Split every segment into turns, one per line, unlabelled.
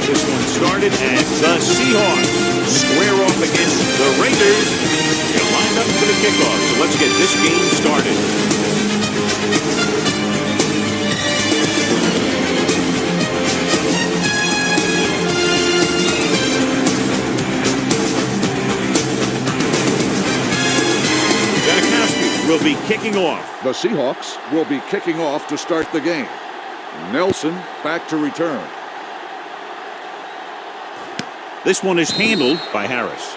this one started as the Seahawks square off against the Raiders. They're lined up for the kickoff, so let's get this game started. Will be kicking off.
The Seahawks will be kicking off to start the game. Nelson back to return.
This one is handled by Harris.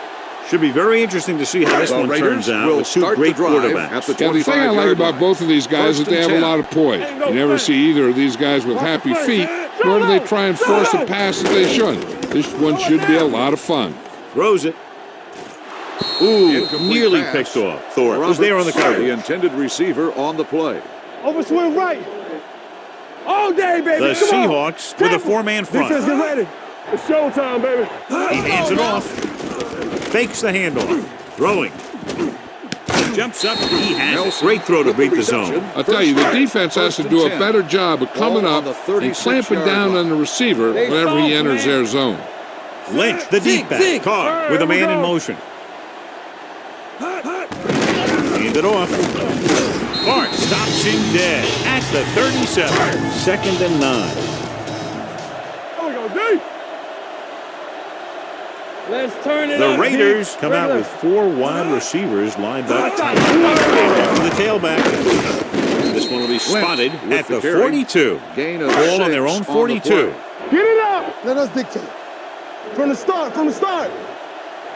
Should be very interesting to see how this one turns out with two great quarterbacks.
The thing I like about both of these guys is that they have a lot of poise. You never see either of these guys with happy feet, nor do they try and force a pass that they shouldn't. This one should be a lot of fun.
Throws it. Ooh, nearly picked off. Thorpe was there on the cover.
The intended receiver on the play.
Over swing right. All day, baby.
The Seahawks with a four-man front.
Defense, get ready. It's showtime, baby.
He hands it off. Fakes the handoff. Throwing. Jumps up. He has a great throw to beat the zone.
I'll tell you, the defense has to do a better job of coming up and clamping down on the receiver whenever he enters their zone.
Lynch, the deep back. Carr with a man in motion. Hand it off. Carr stops him dead at the 37. 2nd and 9.
Let's turn it
The Raiders come out with 4 wide receivers lined up for the tailback. This one will be spotted at the 42. Ball on their own 42.
Get it up. Let us dictate. From the start.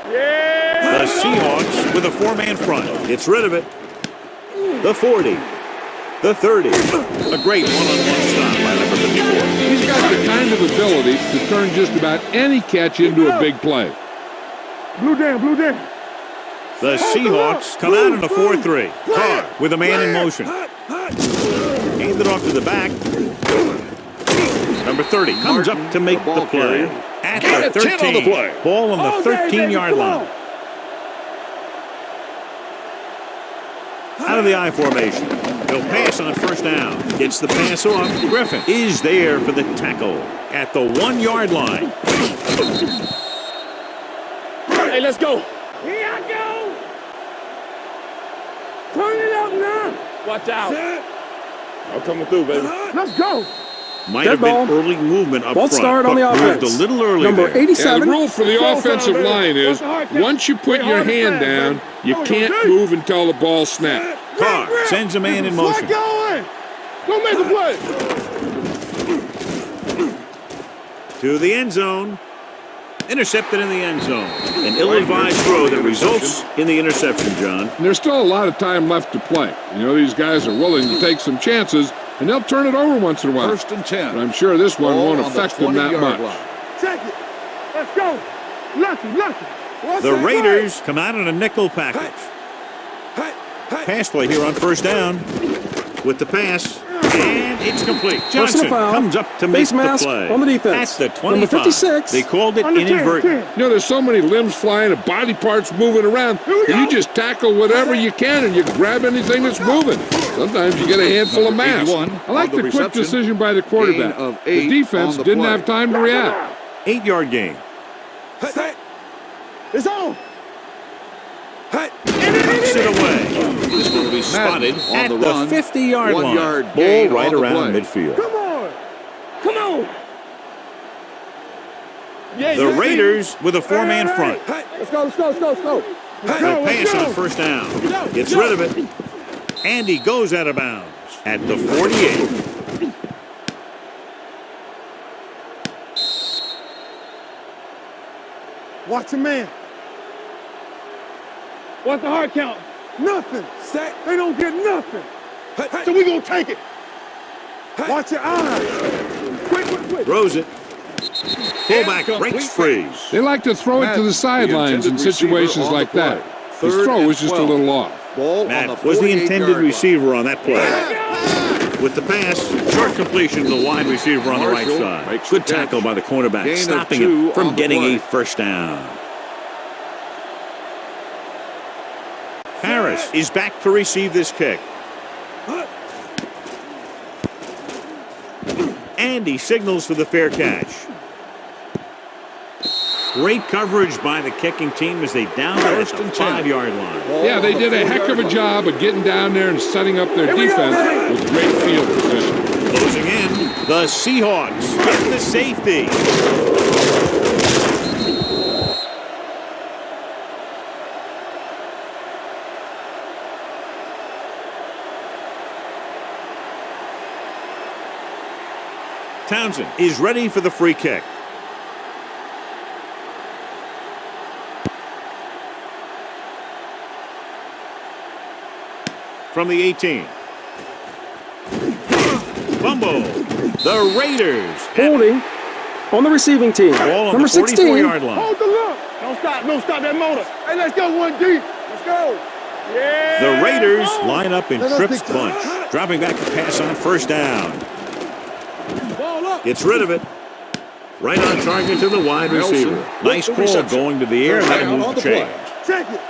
Yeah!
The Seahawks with a 4-man front. Gets rid of it. The 40. The 30. A great one-on-one stop by number 54.
He's got the kind of ability to turn just about any catch into a big play.
Blue down.
The Seahawks come out in a 4-3. Carr with a man in motion. Hand it off to the back. Number 30 comes up to make the play. At the 13. Ball on the 13-yard line. Out of the I formation. He'll pass on 1st down. Gets the pass off. Griffin is there for the tackle at the 1-yard line.
Hey, let's go. Here I go. Turn it up now. Watch out. I'm coming through, baby. Let's go.
Might have been early movement up front,
start on the offense.
Moved a little early
Number
there.
87.
The rule for the offensive line is once you put your hand down, you can't move until the ball snaps.
Carr sends a man in motion.
Going. Don't make a play.
To the end zone. Intercepted in the end zone. An ill-advised throw that results in the interception, John.
There's still a lot of time left to play. You know, these guys are willing to take some chances, and they'll turn it over once in a while.
1st and 10.
But I'm sure this one won't affect them that much.
Check it. Let's go. Lucky.
The Raiders come out in a nickel package. Pass play here on 1st down with the pass. And it's complete. Johnson comes up to make the play.
On the defense.
At the 25.
Number 56.
They called it inadvertent.
You know, there's so many limbs flying and body parts moving around. You just tackle whatever you can and you grab anything that's moving. Sometimes you get a handful of mass. I like the quick decision by the quarterback. The defense didn't have time to react.
8-yard gain.
It's on.
Knocks it away. This will be spotted at the 50-yard line. Ball right around midfield.
Come on. Yeah,
the Raiders with a 4-man front.
Let's go.
They'll pass on 1st down. Gets rid of it. And he goes out of bounds at the 48.
Watch your man. What's the hard count? Nothing. They don't get nothing. So we gonna take it. Watch your eyes. Quick.
Throws it. Fullback breaks free.
They like to throw it to the sidelines in situations like that. His throw was just a little off.
Matt was the intended receiver on that play. With the pass, short completion to the wide receiver on the right side. Good tackle by the cornerback, stopping him from getting a 1st down. Harris is back to receive this kick. And he signals for the fair catch. Great coverage by the kicking team as they down at the 5-yard line.
Yeah, they did a heck of a job of getting down there and setting up their defense with great field position.
Closing in, the Seahawks get the safety. Townsend is ready for the free kick. From the 18. Fumble. The Raiders.
Holding on the receiving team.
Ball on
Number
the 44-yard
16.
line.
Hold the look. Don't stop that motor. Hey, let's go one deep. Let's go. Yeah.
The Raiders line up in Tripp's bunch. Dropping back to pass on first down.
Ball up.
Gets rid of it. Right on target to the wide receiver. Nice call going to the air. That'll move the chains.
Check it.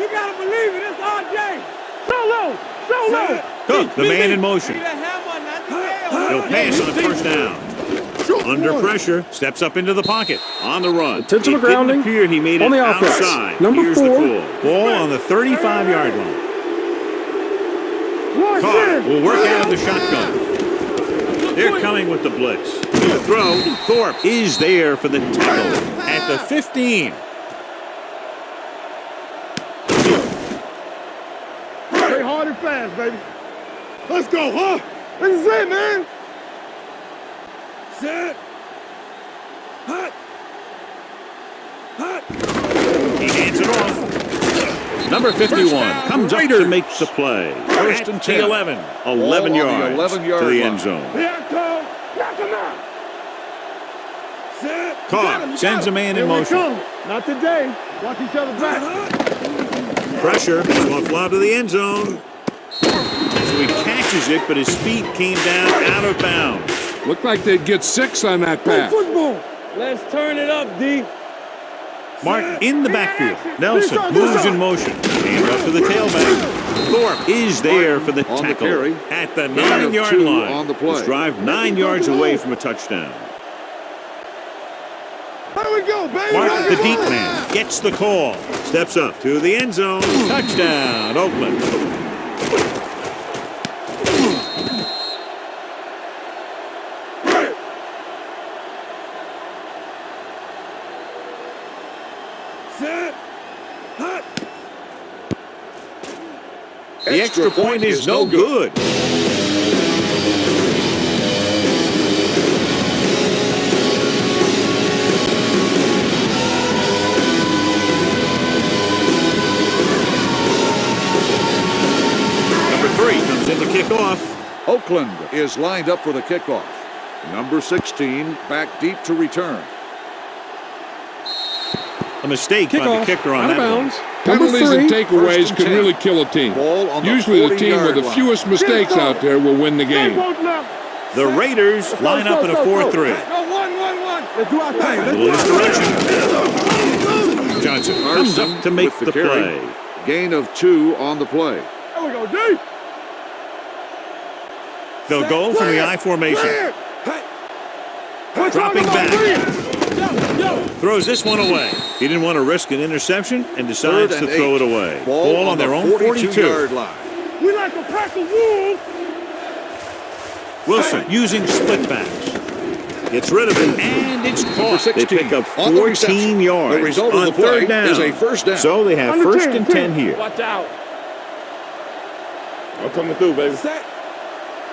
You got to believe it. It's RJ. Solo.
Cook, the man in motion. He'll pass on first down. Under pressure, steps up into the pocket. On the run.
Intentional
It didn't
grounding
appear he made it
on the offense.
outside.
Number
Here's
4.
the call. Ball on the 35-yard line. Carr will work out of the shotgun. They're coming with the blitz. The throw, Thorpe is there for the tackle at the 15.
Stay hard and fast, baby. Let's go, huh? This is it, man. Set. Hut.
He hands it off. Number 51 comes up to make the play. First and 10. 11 yards to the end zone.
Here I come. Knock him out. Set.
Carr sends a man in
Here we
motion.
come. Not today. Watch each other back.
Pressure, going to fly to the end zone. So he catches it, but his feet came down out of bounds.
Looked like they'd get 6 on that
Play
pass.
football. Let's turn it up, D.
Martin in the backfield. Nelson moves in motion. Hand up to the tailback. Thorpe is there for the tackle at the 9-yard line.
On the play.
This drive 9 yards away from a touchdown.
There we go, baby.
Martin, the deep man, gets the call. Steps up to the end zone. Touchdown, Oakland.
Set. Hut.
The extra point is no good. Number 3 comes in to kick off.
Oakland is lined up for the kickoff. Number 16 back deep to return.
A mistake by the kicker on
out of
that one.
bounds.
Penalties and
Number 3.
takeaways
and
can
10.
really kill a team.
Ball on the
Usually the team
40-yard
with the
line.
fewest mistakes out there will win the game.
The Raiders line up in a 4-3.
Go, 1-1-1. Let's do our thing.
A little misdirection. Johnson comes up to make
with
the
carry.
play.
Gain of 2 on the play.
There we go, D.
They'll go from the I formation. Dropping back. Throws this one away. He didn't want to risk an interception and decides
Third
to
and
throw
8.
it away.
Ball
on their own
42-yard
42.
line.
We like a pack of wolves.
Wilson using split backs. Gets rid of it, and it's caught. They
16
pick up
on the
14
reception.
yards
The result
on
of the play
3rd down.
is a first down.
So they have
Under
first
10,
and 10 here.
Watch out. I'm coming through, baby. Set.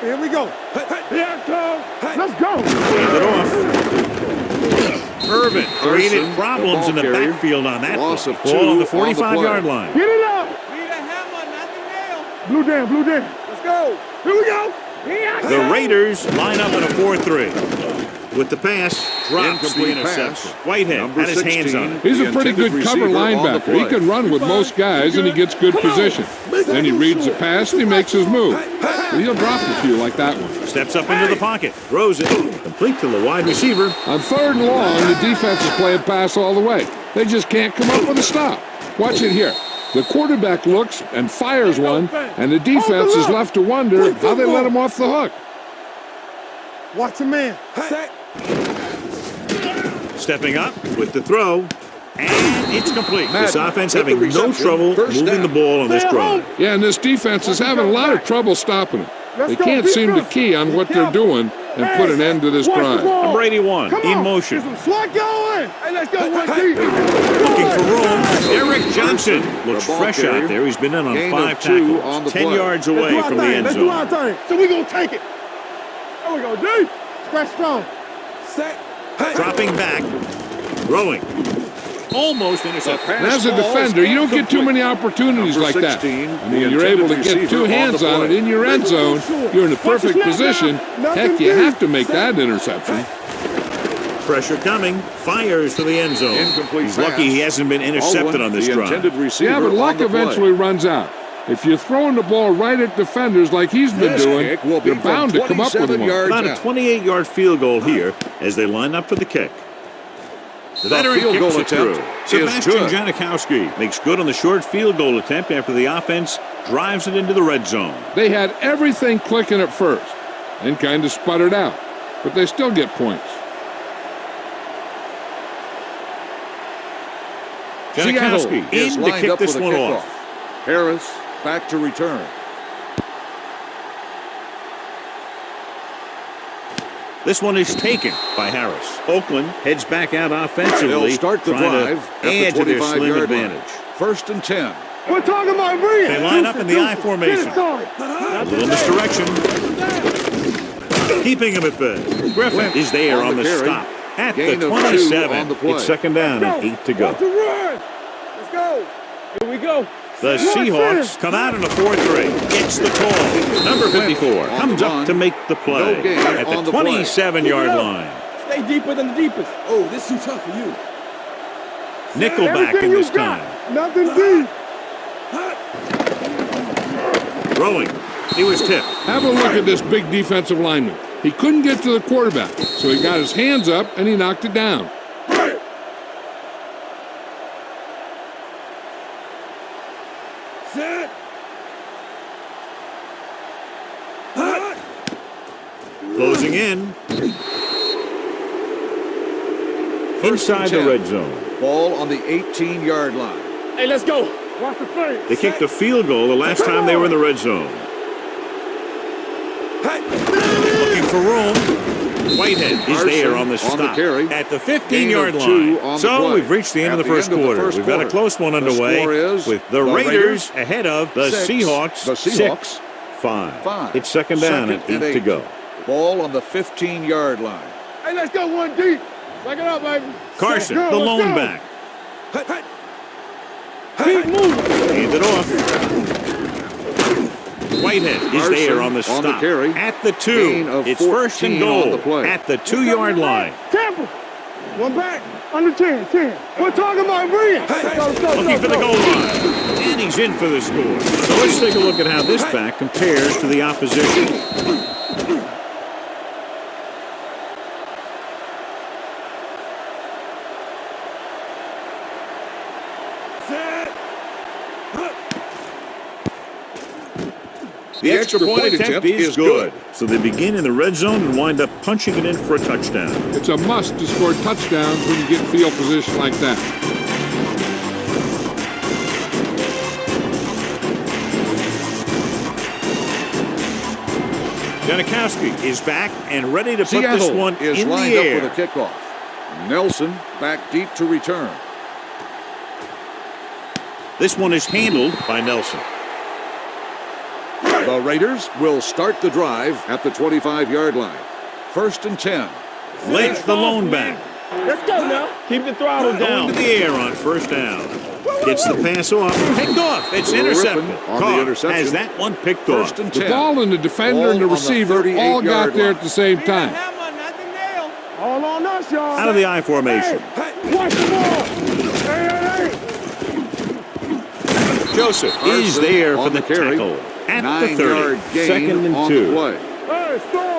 Here we go. Here I come. Let's go.
Hand it off. Irvin created
Carson,
problems in the
ball carrier.
backfield on that
Loss
play.
of
Ball
2
on the
on the
45-yard
play.
line.
Get it up.
Need a hammer, not the nail.
Blue down, blue down. Let's go. Here we go. Here I
The
come.
Raiders line up in a 4-3. With the pass, drops the
Incomplete
interception.
pass.
Whitehead
Number
had his hands
16.
on it.
He's a
The
pretty good
intended
cover
receiver on the
linebacker. He
play.
can run with most guys, and he gets good position. Then he reads the pass, and he makes his move. But he'll drop a few like that one.
Steps up into the pocket, throws it, complete to the wide receiver.
On 3rd and long, the defense is playing pass all the way. They just can't come up with a stop. Watch it here. The quarterback looks and fires one, and the defense is left to wonder how they let him off the hook.
Watch your man. Set.
Stepping up with the throw. And it's complete. This
Madden
offense
with the
having no
reception.
trouble
First
moving
down.
the ball on this drive.
Yeah, and this defense is having a lot of trouble stopping it. They can't seem to key on what they're doing and put an end to this drive.
Number 81 in motion.
Get some slot going. Hey, let's go one deep.
Looking for room. Eric Johnson looks
The ball
fresh
carrier.
out there. He's been in on
Gain
5
of 2 on
tackles.
the
10
play.
yards away from the end
Let's do our
zone.
thing. So we gonna take it. There we go, deep. Scratch strong. Set.
Dropping back. Throwing. Almost intercepted.
And as a defender, you don't get too many opportunities
Number
like that.
16,
I mean, you're able to get 2 hands on it in your end zone. You're in the perfect position. Heck, you have to make that interception.
Pressure coming. Fires to the end zone.
Incomplete
He's lucky he hasn't been intercepted on this
the
drive.
intended receiver
Yeah, but luck
on the play.
eventually runs out. If you're throwing the ball right at defenders like he's been
This
doing,
kick will be
you're bound to
from
come up with
27
one.
yards
About a
out.
28-yard field goal here as they line up for the kick. The veteran
field goal
kicks it through.
attempt is
Sebastian
good.
Janikowski makes good on the short field goal attempt after the offense drives it into the red zone.
They had everything clicking at first and kind of sputtered out, but they still get points.
Janikowski
is
in to
lined
kick
up
this
for the
one
kickoff.
off.
Harris back to return.
This one is taken by Harris. Oakland heads back out offensively.
They'll start the
trying
drive
to
at
add
the
to their slim
25-yard line.
advantage.
1st and 10.
We're talking about bringing.
They line up in the I formation. A little misdirection. Keeping him at bay. Griffin is there
on
on
the
the
carry.
stop. At
Gain
the
of 2
27.
on the play.
It's 2nd down and 8 to go.
What's the run? Let's go. Here we go.
The Seahawks come out in a 4-3. Gets the call. Number 54
On
comes
the
up
run.
to make the play
No gain
at
on
the
the play.
27-yard line.
Stay deeper than the deepest. Oh, this is too tough for you.
Nickelback in this time.
Nothing deep.
Throwing. He was tipped.
Have a look at this big defensive lineman. He couldn't get to the quarterback, so he got his hands up and he knocked it down.
Set.
Closing in. Inside the
10.
red zone.
Ball on the 18-yard line.
Hey, let's go. Watch the face.
They kicked a field goal the last time they were in the red zone. Looking for room. Whitehead is there on the
Carson on the
stop
carry.
at the
Gain
15-yard
of 2
line.
on the
So
play.
we've reached the end
At
of the first quarter. We've got a
quarter.
close one
The
underway
score is
with the Raiders ahead of the
6,
Seahawks.
the Seahawks
6-5.
5.
It's 2nd down and 8 to go.
Ball on the 15-yard line.
Hey, let's go one deep. Back it up, baby.
Carson,
Let's go,
the
let's
lone
go.
back.
Keep moving.
Hand it off. Whitehead is
Carson
there on the
on
stop.
the carry.
At the 2.
Gain of
It's 1st and
14 on
goal
the play.
at the 2-yard line.
Tampa. One back. Under 10. We're talking about bringing. Let's go, let's go,
Looking for the goal line. And he's in for the score. So let's take a look at how this back compares to the opposition. The extra point attempt is good. So they begin in the red zone and wind up punching it in for a touchdown.
It's a must to score touchdowns when you get field position like that.
Janikowski is back and ready to put this
Seattle
one
is
in the
lined up
air.
for the kickoff. Nelson back deep to return.
This one is handled by Nelson.
The Raiders will start the drive at the 25-yard line. 1st and 10.
Lynch, the lone back.
Let's go now. Keep the throttle
Going
down.
to the air on 1st down. Gets the pass off. Picked off. It's intercepted.
Griffin on the
Carr
interception.
has that one picked
1st
off.
and
The
10.
ball and the defender and the
Ball on the
receiver all
38-yard
got there
line.
at the same
Be a
time.
hammer, not the nail.
All on us, y'all.
Out of the I formation.
Hey, watch the ball. Hey.
Joseph is
Carson
there for
on
the
the carry.
tackle. At the
9-yard
30.
gain
2nd and
on
2.
the play.
Hey, score.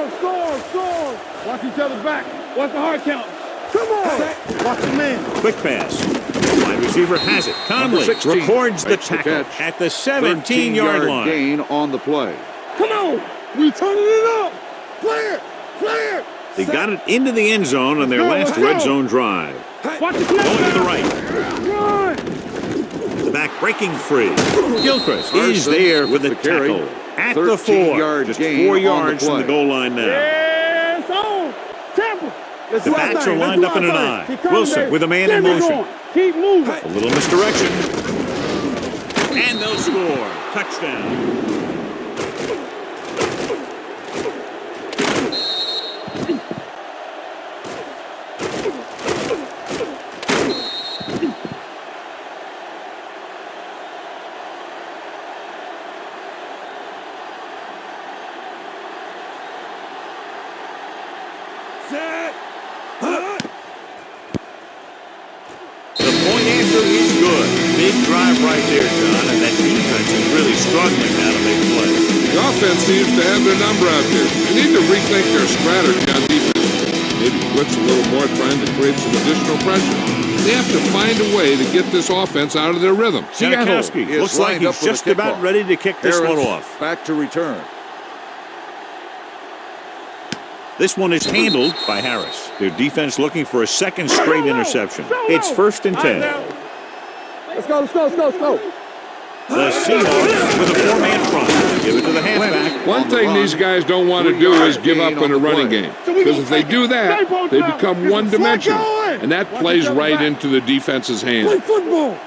Watch each other back.
What's the hard count?
Come on. Watch the man.
Quick pass. Wide receiver has it. Conley
Number 16
records the
makes the
tackle
catch.
at the 17-yard
13-yard
line.
gain on the play.
Come on. We turning it up. Clear.
They got it into the end zone on their last red zone drive.
Watch the
Going to the
snap.
right.
Run!
The back breaking free. Gilchrist is there for the tackle. At the 4. Just 4 yards from the goal line now.
Yes, on. Temple.
The backs are lined up in an eye. Wilson with a man in motion.
Keep moving.
A little misdirection. And they'll score. Touchdown.
Set!
The point answer is good. Big drive right there, John, and that defense is really struggling now to make plays.
The offense seems to have their number out there. They need to rethink their strategy on defense. Maybe blitz a little more, trying to create some additional pressure. They have to find a way to get this offense out of their rhythm.
Janikowski looks like he's just about ready to kick this one off.
Back to return.
This one is handled by Harris. Their defense looking for a second straight interception. It's 1st and 10.
Let's go.
The Seahawks with a 4-man front. They give it to the halfback.
One thing these guys don't want to do is give up in a running game. Because if they do that, they become one-dimensional. And that plays right into the defense's
Play
hands.
football!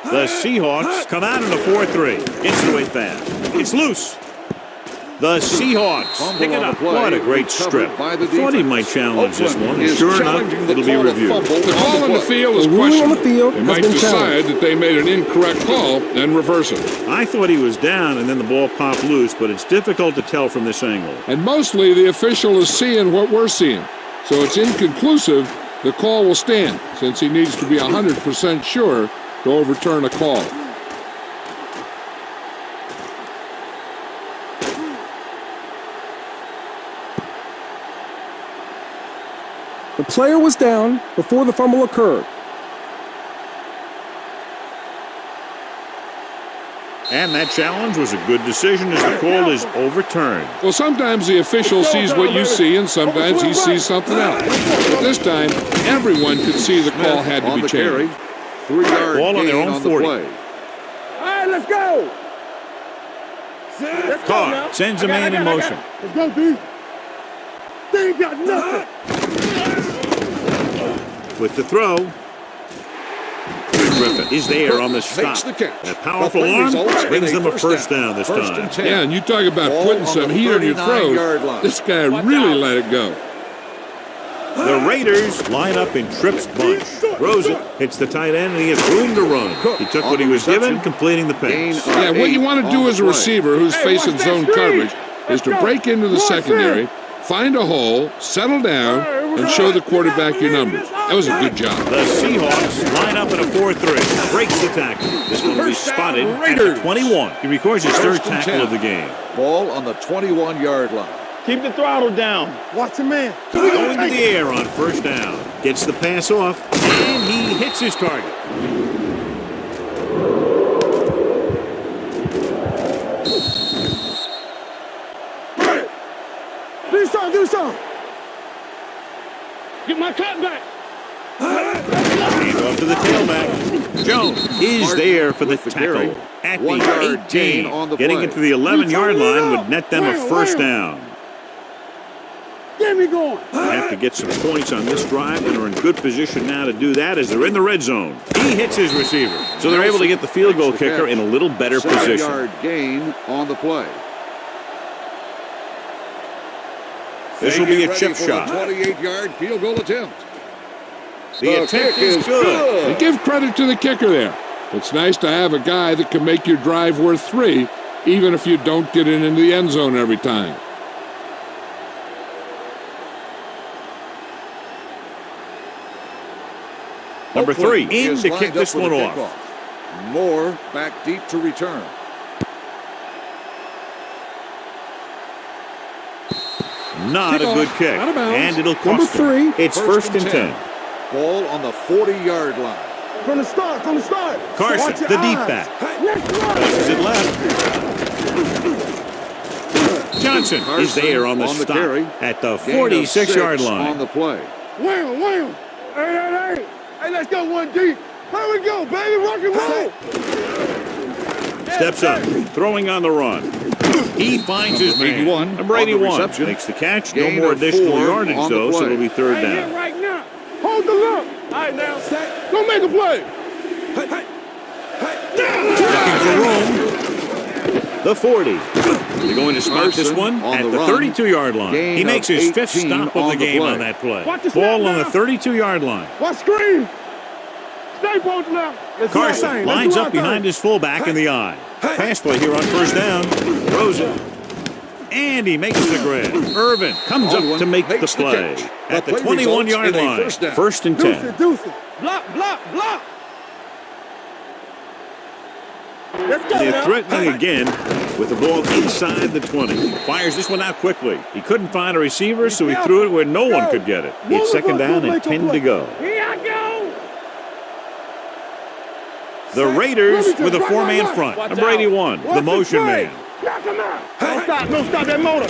The Seahawks come out in a 4-3. Gets away fast. It's loose. The Seahawks pick it up. What a great strip. I thought he might challenge this one. Sure enough, it'll be reviewed.
The call on the field is
The ruling on the
questionable.
field
They
has
might
been
decide
challenged.
that they made an incorrect call and reverse it.
I thought he was down and then the ball popped loose, but it's difficult to tell from this angle.
And mostly the official is seeing what we're seeing. So it's inconclusive. The call will stand since he needs to be 100% sure to overturn a call.
The player was down before the fumble occurred.
And that challenge was a good decision as the call is overturned.
Well, sometimes the official sees what you see, and sometimes he sees something else. But this time, everyone could see the call had to
on
be
the carry.
changed.
3-yard
Ball on
gain
their own
on the
40.
play.
All right, let's go. Let's go now.
Carr sends a man in motion.
Let's go, D! They ain't got nothing!
With the throw. Griffin is there on the stop.
Makes the catch.
That powerful
The play
arm
results in
brings them a
first
first down this
First
time.
and 10.
Yeah, and you talk about
Ball
putting
on
some
the
heat on your
39-yard
throw.
line.
This guy really let it go.
The Raiders line up in Tripp's bunch. Throws it, hits the tight end, and he has room to run. He took what he was given, completing the pass.
Yeah, what you want to do as a receiver who's facing zone coverage is to break into the secondary, find a hole, settle down, and show the quarterback your numbers. That was a good job.
The Seahawks line up in a 4-3. Breaks the tackle. This one will be spotted at the 21. He records his third
First and
tackle
10.
of the game.
Ball on the 21-yard line.
Keep the throttle down.
Watch the man!
Going to the air on first down. Gets the pass off, and he hits his target.
Do something!
Get my cut back.
Hand off to the tailback. Jones is there for the tackle at the
1-yard gain
18.
on the
Getting
play.
it to the 11-yard line would net them a first down.
Get me going!
They have to get some points on this drive and are in good position now to do that as they're in the red zone. He hits his receiver. So they're able to get the field goal kicker in a little better position.
7-yard gain on the play.
This will be a chip shot.
28-yard field goal attempt.
The attempt is good.
And give credit to the kicker there. It's nice to have a guy that can make your drive worth 3, even if you don't get it into the end zone every time.
Number 3 in
is
to
lined
kick
up
this
for
one
the
off.
kickoff. Moore back deep to return.
Not a
Kickoff.
good kick.
Out of bounds.
And it'll
Number
cost them.
3.
It's first and 10.
Ball on the 40-yard line.
From the start!
Carson,
Watch your
the deep
eyes.
back.
Next one!
Passes it left. Johnson is there on the stop
carry.
at the
Gain of
46-yard
6
line.
on the play.
Wham, wham. Hey, let's go one deep. Here we go, baby. Rock and roll.
Steps up, throwing on the run. He finds his man.
81
Number
on the
81
reception.
makes the catch. No
Gain
more
of
additional
4
yardage,
on the
though, so
play.
it'll be third
Right here,
down.
right now. Hold the look. All right, now. Don't make a play.
Looking for room. The 40. They're going to spot this
Carson
one
on
at
the
the
run.
32-yard line.
Gain
He makes
of
his fifth
18
stop of
on
the
the
game
play.
on that play.
Watch the
Ball
snap
on the
now.
32-yard line.
Watch screen. Stay post left. Let's do our
Carson
thing. Let's
lines
do our
up behind
thing.
his fullback in the eye. Pass play here on first down. Throws it. And he makes the grab. Irvin comes up
Baldwin
to make the
makes the
play.
catch.
At the
The play results
21-yard
in a
line.
first down.
First and
Deuce
10.
it, deuce it. Block, block, block. Let's go
They're
now.
threatening again with the ball inside the 20. Fires this one out quickly. He couldn't find a receiver, so he threw it where no one could get it. It's second down and 10 to go.
Here I go.
The Raiders with a four-man front. Number 81, the motion man.
Knock him out. Don't stop that motor.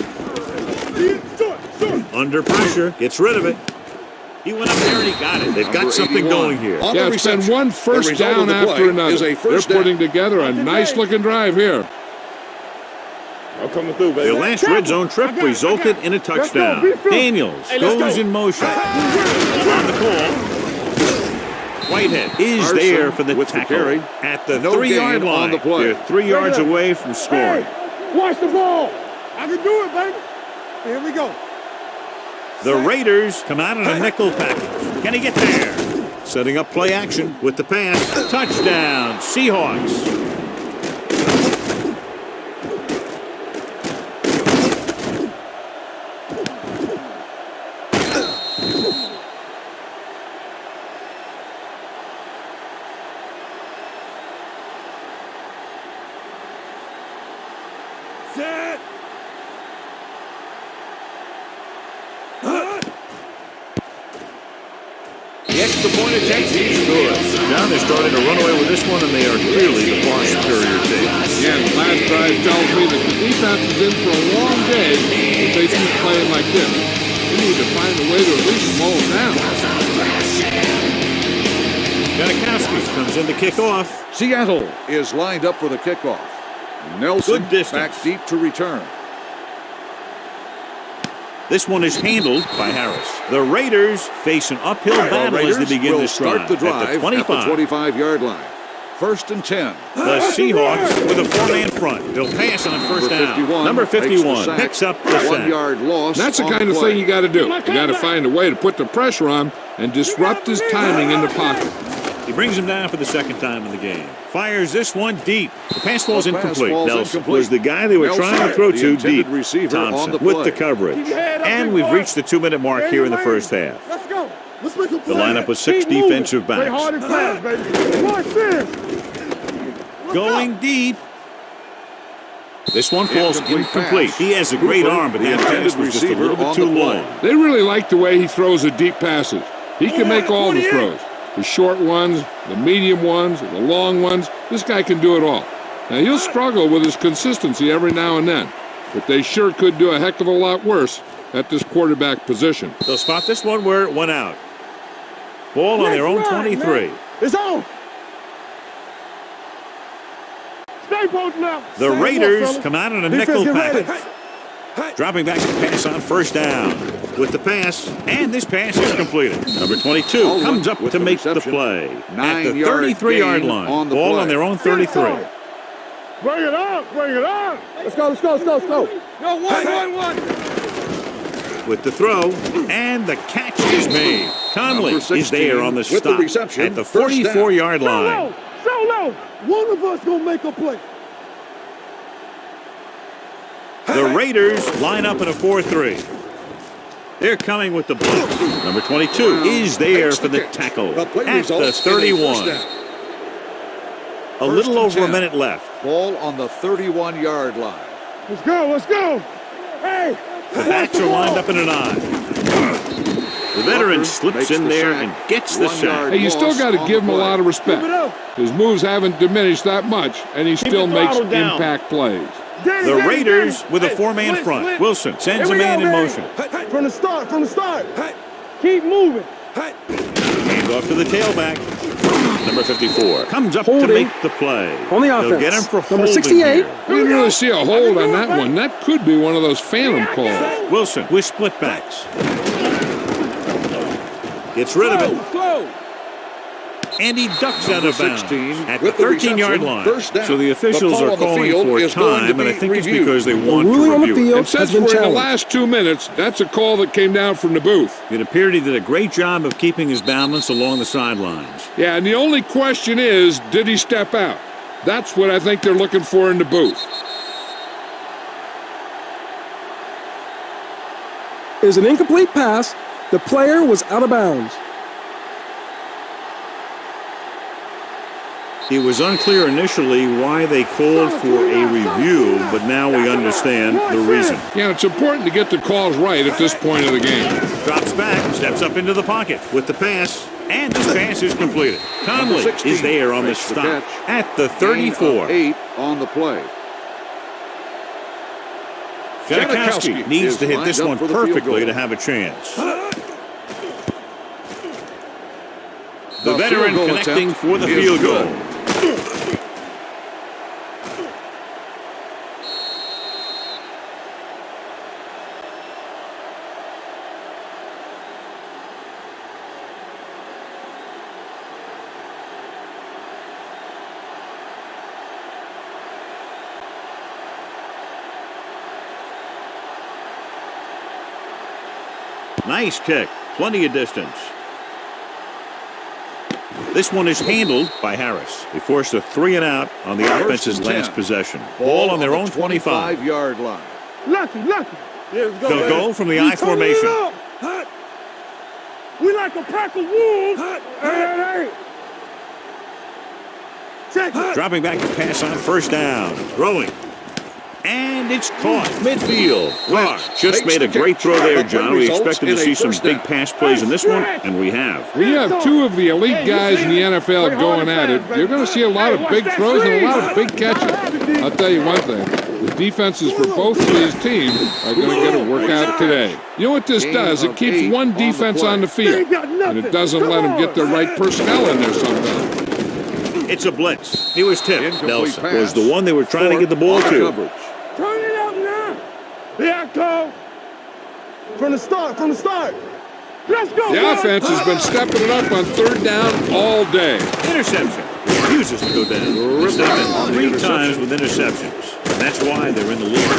Short.
Under pressure, gets rid of it. He went up there and he got it. They've got
Number
something
81
going here.
on
Yeah,
the
it's been
reception.
one
The
first
result
down
of the
after
play
another.
is a
They're
first down.
putting together a nice-looking drive here.
I'm coming through, baby.
Their last red zone trip resulted in a touchdown. Daniels goes in motion. On the call. Whitehead is
Carson
there for the
with the
tackle
carry.
at the
No
3-yard
gain on
line.
the play.
They're 3 yards away from scoring.
Watch the ball. I can do it, baby. Here we go.
The Raiders come out in a nickel package. Can he get there? Setting up play action with the pass. Touchdown, Seahawks.
Set.
The extra point attempt is good. Now they're starting to run away with this one, and they are clearly the far superior team.
Again, last drive tells me that the defense is in for a long day if they keep playing like this. They need to find a way to at least mow them down.
Janikowski comes in to kick off.
Seattle is lined up for the kickoff. Nelson
Good distance.
back deep to return.
This one is handled by Harris. The Raiders face an uphill battle as they begin
will
this
start
drive.
the drive
At the 25.
25-yard line. First and 10.
The Seahawks with a four-man front. They'll pass on first down. Number 51 picks up the sack.
1 yard loss.
That's the
on
kind of
play.
thing you got to do. You got to find a way to put the pressure on and disrupt his timing in the pocket.
He brings him down for the second time in the game. Fires this one deep. The pass ball's
The pass
incomplete.
ball's
Nelson
incomplete.
was the guy they were
Nelson,
trying to throw
the
to
intended
deep.
receiver on
Thompson
the
with
play.
the coverage.
Keep your head up,
And
big
we've
boy.
reached the 2-minute mark here in the first half.
Let's go. Let's make a
The
play.
lineup with 6
Keep moving.
defensive
Play
backs.
hard and fast, baby. Watch this.
Going deep. This one falls
Incomplete
incomplete.
pass.
He has a great
Cooper,
arm, but
the
that
intended
pass was just a
receiver
little bit
on
too
the play.
long.
They really like the way he throws the deep passes. He can make all the throws. The short ones, the medium ones, the long ones. This guy can do it all. Now, he'll struggle with his consistency every now and then, but they sure could do a heck of a lot worse at this quarterback position.
They'll spot this one where it went out. Ball on their own 23.
It's on. Stay post now.
The Raiders come out in a nickel package. Dropping back to pass on first down. With the pass, and this pass is completed. Number 22
Baldwin
comes up
with
to
the
make the
reception.
play. At the
9-yard
33-yard
gain
line.
on the
Ball
play.
on their own 33.
Bring it up. Bring it up. Let's go. Let's go. Let's go. Let's go. No, one.
With the throw, and the catch is made. Conley
Number 16
is there on the
with the
stop
reception.
at the
First down.
44-yard line.
Solo. One of us gonna make a play.
The Raiders line up in a 4-3. They're coming with the blitz. Number 22 is there
Makes
for the
catch.
tackle
The play
at the
results in a first
31.
down.
A little
First and
over a
10.
minute left.
Ball on the 31-yard line.
Let's go. Let's go. Hey.
The backs are lined up in an I. The veteran
Walker
slips
makes
in
the
there
sack.
and gets the
1
sack.
yard
Hey, you still
loss
got to
on
give
the
him a
play.
lot of respect.
Keep it up.
His moves haven't diminished that much, and he still
the
makes
throttle down.
impact plays.
The Raiders with a four-man front. Wilson sends a man in motion.
From the start. Keep moving.
Hand off to the tailback. Number 54 comes up to
Holding
make the play.
on the
They'll
offense.
get him for
Number
holding
68.
here.
I didn't really see a hold on that one. That could be one of those phantom calls.
Wilson with split backs. Gets rid of it. And he ducks out of bounds
16
at the
with the
13-yard
reception,
line.
first down.
So the officials
The call
are
on the
calling
field
for
is going to
time, and I
be
think it's
reviewed.
because they want
ruling
to
on the
review it.
field
And since
has been
we're in the
challenged.
last 2 minutes, that's a call that came down from the booth.
It appeared he did a great job of keeping his balance along the sidelines.
Yeah, and the only question is, did he step out? That's what I think they're looking for in the booth.
Is an incomplete pass. The player was out of bounds.
It was unclear initially why they called for a review, but now we understand the reason.
Yeah, it's important to get the calls right at this point of the game.
Drops back, steps up into the pocket with the pass, and this pass is completed. Conley
16
is there on the
makes the
stop
catch.
at the
Gain of
34.
8 on the play.
Janikowski needs
is
to hit
lined
this
up
one
for the field
perfectly
goal.
to have a chance. The
The
veteran
field goal
connecting
attempt
for the
is
field
good.
goal. Nice kick. Plenty of distance. This one is handled by Harris. They forced a 3-and-out on the offense's last
10.
possession. Ball on their own 25.
25-yard line.
Lucky. Yeah, let's go,
They'll
baby.
go from the
We
I formation.
turning it up. We like a pack of wolves. Hey. Check it.
Dropping back to pass on first down. Throwing. And it's caught. Midfield. Carr just made a great throw there, John. We expected to see some big pass plays in this one, and we have.
When you have two of the elite guys in the NFL going at it, you're going to see a lot of big throws and a lot of big catches. I'll tell you one thing. The defenses for both of these teams are going to get a workout today. You know what this does? It keeps one defense on the field, and it doesn't let them get the right personnel in there sometimes.
It's a blitz. He was tipped.
Incomplete
Nelson
pass.
was the one they were trying to get the ball
On
to.
coverage.
Turn it up now. Here I come. From the start. Let's go.
The
boys.
offense has been stepping it up on third down all day.
Interception. Refuses to go down. They stepped in 3 times with interceptions. And that's why they're in the lead.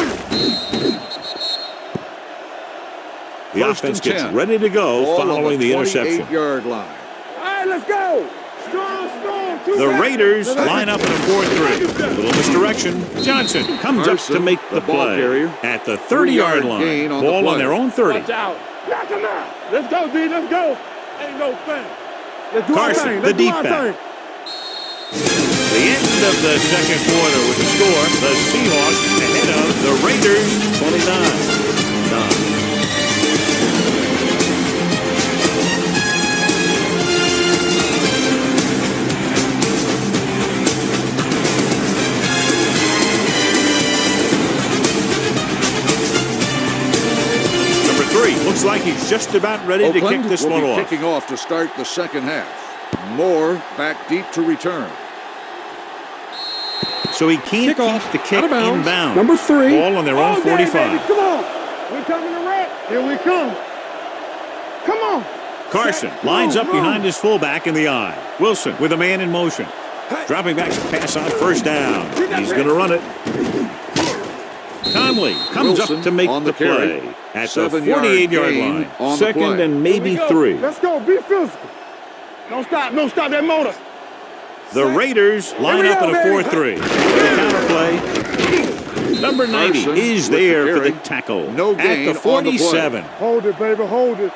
The
First
offense
and
gets
10.
ready to go
Ball on
following the interception.
28-yard line.
All right, let's go. Strong.
The Raiders line up in a 4-3. A little misdirection. Johnson comes up to
Carson,
make the
the ball
play
carrier.
at the 30-yard line.
gain on the
Ball on
play.
their own 30.
Watch out. Knock him out. Let's go, D. Let's go. Ain't no thing. Let's do
Carson,
our thing.
the
Let's do
deep
our
back.
thing.
The end of the second quarter with the score. The Seahawks ahead of the Raiders 29-9. Looks like he's just about ready to
Oakland
kick this
will
one
be
off.
kicking off to start the second half. Moore back deep to return.
So he can't
Kickoff.
keep the kick
Out of bounds.
inbound.
Number 3.
Ball on their own
All day,
45.
baby. Come on. We coming to wreck. Here we come. Come on.
Carson
Set.
lines up
Move.
behind his fullback in the eye. Wilson with a man in motion. Dropping back to pass on first down. He's going to run it. Conley comes
Wilson
up to make
on
the
the carry.
play at the
7-yard
48-yard
gain
line.
on the
Second
play.
and maybe
Here we go.
3.
Let's go. Be physical. Don't stop that motor.
The Raiders line
we
up
go,
in a
baby.
4-3. The counter play. Number 90
Carson
is
with
there
the
for the
carry.
tackle
No
at
gain
the
on the
47.
Hold it, baby. Hold it.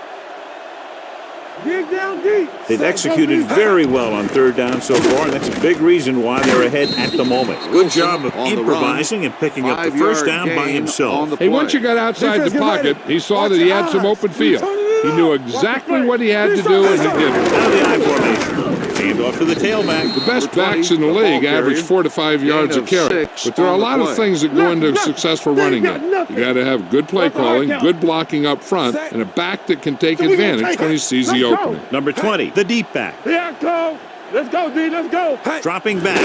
Dig down deep.
They've
Set,
executed
go deep.
very well on third down so far, and that's a big reason why they're ahead at the moment. Good
Wilson
job of
on the
improvising and picking up the
5-yard
first down by
gain on
himself.
the
Hey, once you
play.
got outside the
Defense, get
pocket,
ready.
he saw
Watch
that he
your
had some
eyes.
open field.
Turn it
He
up.
knew
Watch the
exactly
play.
what he had to
Listen,
do, and he
listen.
did it.
Out of the I formation. Hand off to the tailback.
The best backs in the league average 4 to 5 yards a carry. But there are a lot of things that go into a successful running game. You got to have good play calling, good blocking up front, and a back that can take advantage when he sees the opening.
Number 20, the deep back.
Here I go. Let's go, D. Let's go.
Dropping back.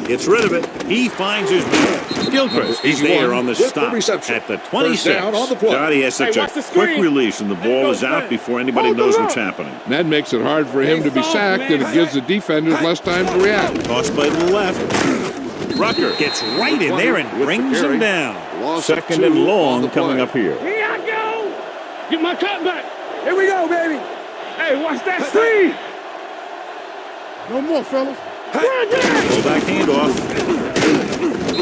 Gets rid of it. He finds his man. Gilchrist is there on the stop at the 26. God, he has such a quick release, and the ball is out before anybody knows what's happening.
And that makes it hard for him to be sacked, and it gives the defenders less time to react.
Toss play to the left. Rucker gets right in there and brings him down. Second and long coming up here.
Here I go. Get my cut back. Here we go, baby. Hey, watch that screen. No more, fellas.
Pull back handoff.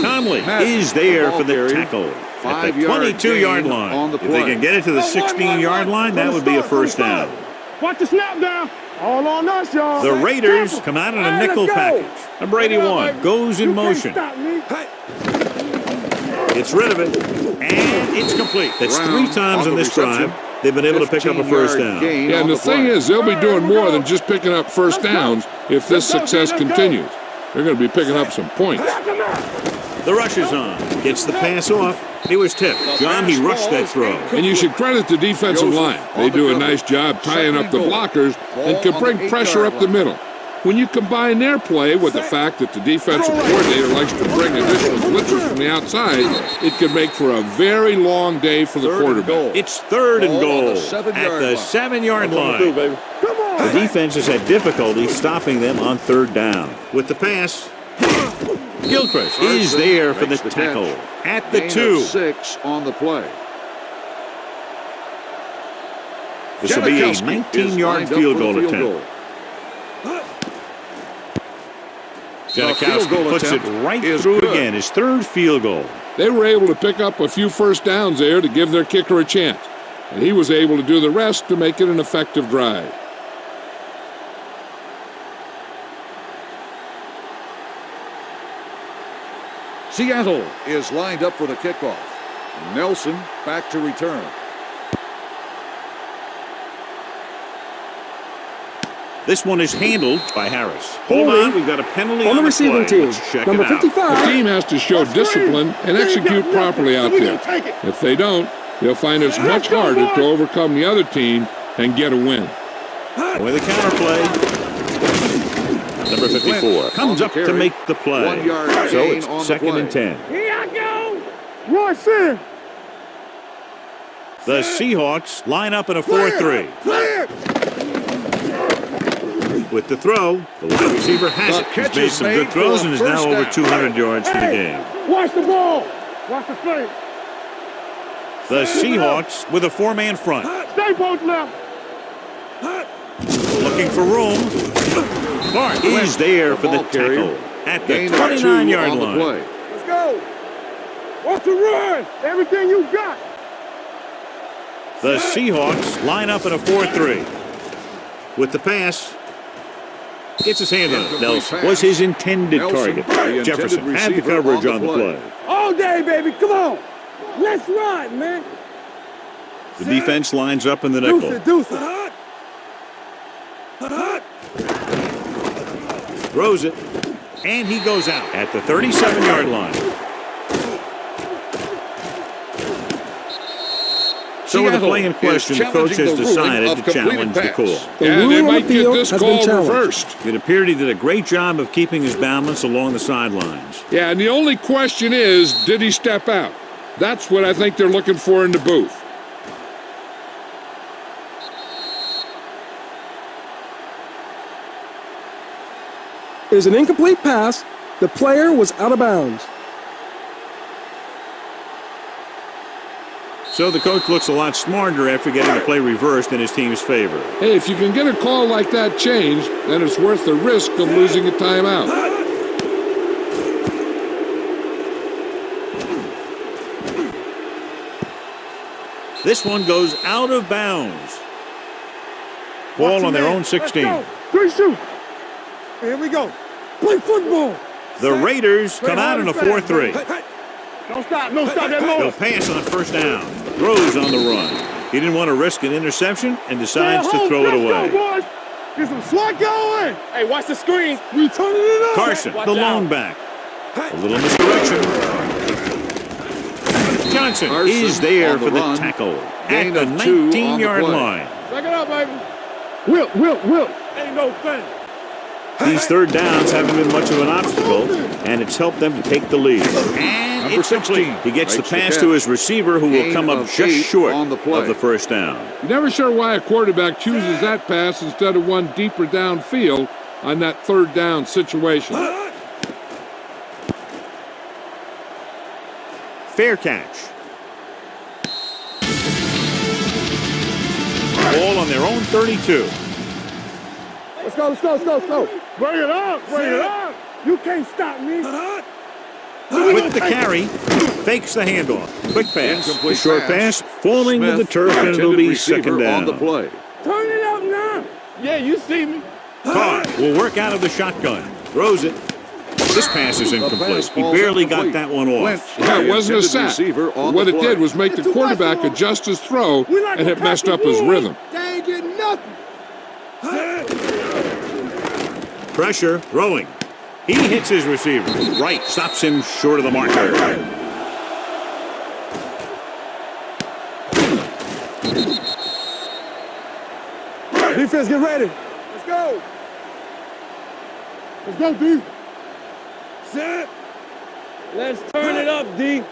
Conley is there for the tackle at the 22-yard line. If they can get it to the 16-yard line, that would be a first down.
Watch the snap down. All on us, y'all.
The Raiders come out in a nickel package. Number 81 goes in motion. Gets rid of it, and it's complete. That's 3 times in this drive they've been able to pick up a first down.
Yeah, and the thing is, they'll be doing more than just picking up first downs if this success continues. They're going to be picking up some points.
The rush is on. Gets the pass off. He was tipped. John, he rushed that throw.
And you should credit the defensive line. They do a nice job tying up the blockers and can bring pressure up the middle. When you combine their play with the fact that the defensive coordinator likes to bring additional blitzers from the outside, it can make for a very long day for the quarterback.
It's 3rd and goal at the 7-yard line. The defense has had difficulty stopping them on 3rd down. With the pass, Gilchrist is there for the tackle at the 2.
6 on the play.
This will be a 19-yard field goal attempt. Janikowski puts it right through again, his 3rd field goal.
They were able to pick up a few first downs there to give their kicker a chance. And he was able to do the rest to make it an effective drive.
Seattle is lined up for the kickoff. Nelson back to return.
This one is handled by Harris. Hold on, we've got a penalty on the
receiving
play.
team.
Let's check
Number
it out.
55.
The team has to show discipline and execute properly out there. If they don't, they'll find it's much harder to overcome the other team and get a win.
With the counterplay. Number 54 comes up to make the play.
1 yard
So
gain
it's
on the
2nd and
play.
10.
Here I go. Rush in.
The Seahawks line up in a 4-3. With the throw, the wide receiver has it. He's made some good throws and is now over 200 yards for the game.
Watch the ball. Watch the fake.
The Seahawks with a 4-man front.
Stay both left.
Looking for room. Clark is there for the tackle at the 29-yard line.
Let's go. Watch the run. Everything you got.
The Seahawks line up in a 4-3. With the pass, gets his hand on it. Nelson was his intended target. Jefferson had the coverage on the play.
All day, baby. Come on. Let's run, man.
The defense lines up in the nickel.
Deuce it.
Throws it, and he goes out at the 37-yard line. So with the play in question, the coach has decided to challenge the call.
Yeah, they might get this call reversed.
It appeared he did a great job of keeping his balance along the sidelines.
Yeah, and the only question is, did he step out? That's what I think they're looking for in the booth.
It is an incomplete pass. The player was out of bounds.
So the coach looks a lot smarter after getting the play reversed in his team's favor.
Hey, if you can get a call like that changed, then it's worth the risk of losing a timeout.
This one goes out of bounds. Ball on their own 16.
Three shoot. Here we go. Play football.
The Raiders come out in a 4-3.
Don't stop. Don't stop that
They'll
motion.
pass on first down. Throws on the run. He didn't want to risk an interception and decides to throw it away.
Get some SWAT going.
Hey, watch the screen.
We turning it up.
Carson,
Watch
the
out.
lone back. A little misdirection. Johnson is there
on the
for the
run.
tackle
Gain
at the
of 2 on the
19-yard
play.
line.
Back it up, baby.
Will.
Ain't no thing.
These third downs haven't been much of an obstacle, and it's helped them to take the lead. And
Number
it's complete.
16
He gets the
makes the
pass
catch.
to his receiver, who will
Gain
come up
of
just
8
short
on the play.
of the first down.
You're never sure why a quarterback chooses that pass instead of one deeper downfield on that third down situation.
Fair catch. Ball on their own 32.
Let's go. Bring it up. You can't stop me.
With the carry, fakes the handoff. Quick pass.
Incomplete
The short
pass.
pass, falling to the
Smith,
turf, and it'll
intended
be
receiver
second down.
on the play.
Turn it up now.
Yeah, you see me.
Carr will work out of the shotgun. Throws it. This pass is
The
incomplete.
pass
He
falls
barely
incomplete.
got that one
Lynch,
off.
Yeah, it wasn't a
intended
sack.
receiver on
What
the
it
play.
did was make the quarterback adjust his throw and it messed up his rhythm.
They ain't getting nothing.
Pressure, throwing. He hits his receiver. Right, stops him short of the marker.
Defense, get ready. Let's go. Let's go, D. Set.
Let's turn it up, D.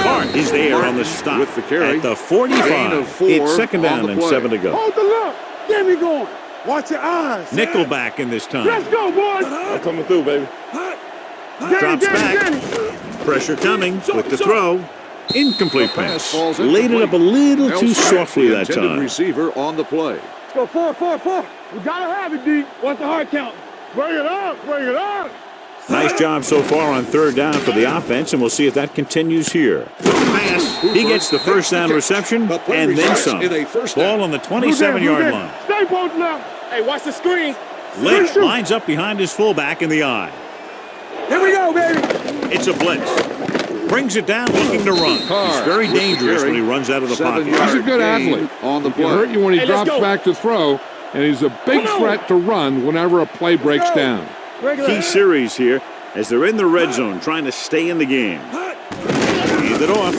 Carr is there on the stop.
With the carry.
At the
Gain
45.
of 4
It's second
on
down
the
and
play.
7 to go.
Hold the look. Get me going. Watch your eyes.
Nickelback in this time.
Let's go, boys.
I'm coming through, baby.
Drops back. Pressure coming with the throw. Incomplete
The pass
pass.
falls
Laid it up a little too
Elsewhere,
softly
the
that
intended
time.
receiver on the play.
Let's go. 4. We gotta have it, D.
What's the hard count?
Bring it up.
Nice job so far on third down for the offense, and we'll see if that continues here. With the pass, he gets the first down reception
The play
and then
results
some.
in a first down.
Ball on the 27-yard line.
Stay posted up.
Hey, watch the screen.
Lynch lines up behind his fullback in the eye.
Here we go, baby.
It's a blitz. Brings it down looking to run. He's very dangerous when he runs out of the pocket.
He's a good athlete.
On the
He can
play.
hurt you when he
Hey, let's
drops
go.
back to throw, and he's a big threat to run whenever a play breaks down.
Key series here as they're in the red zone trying to stay in the game. Hand it off.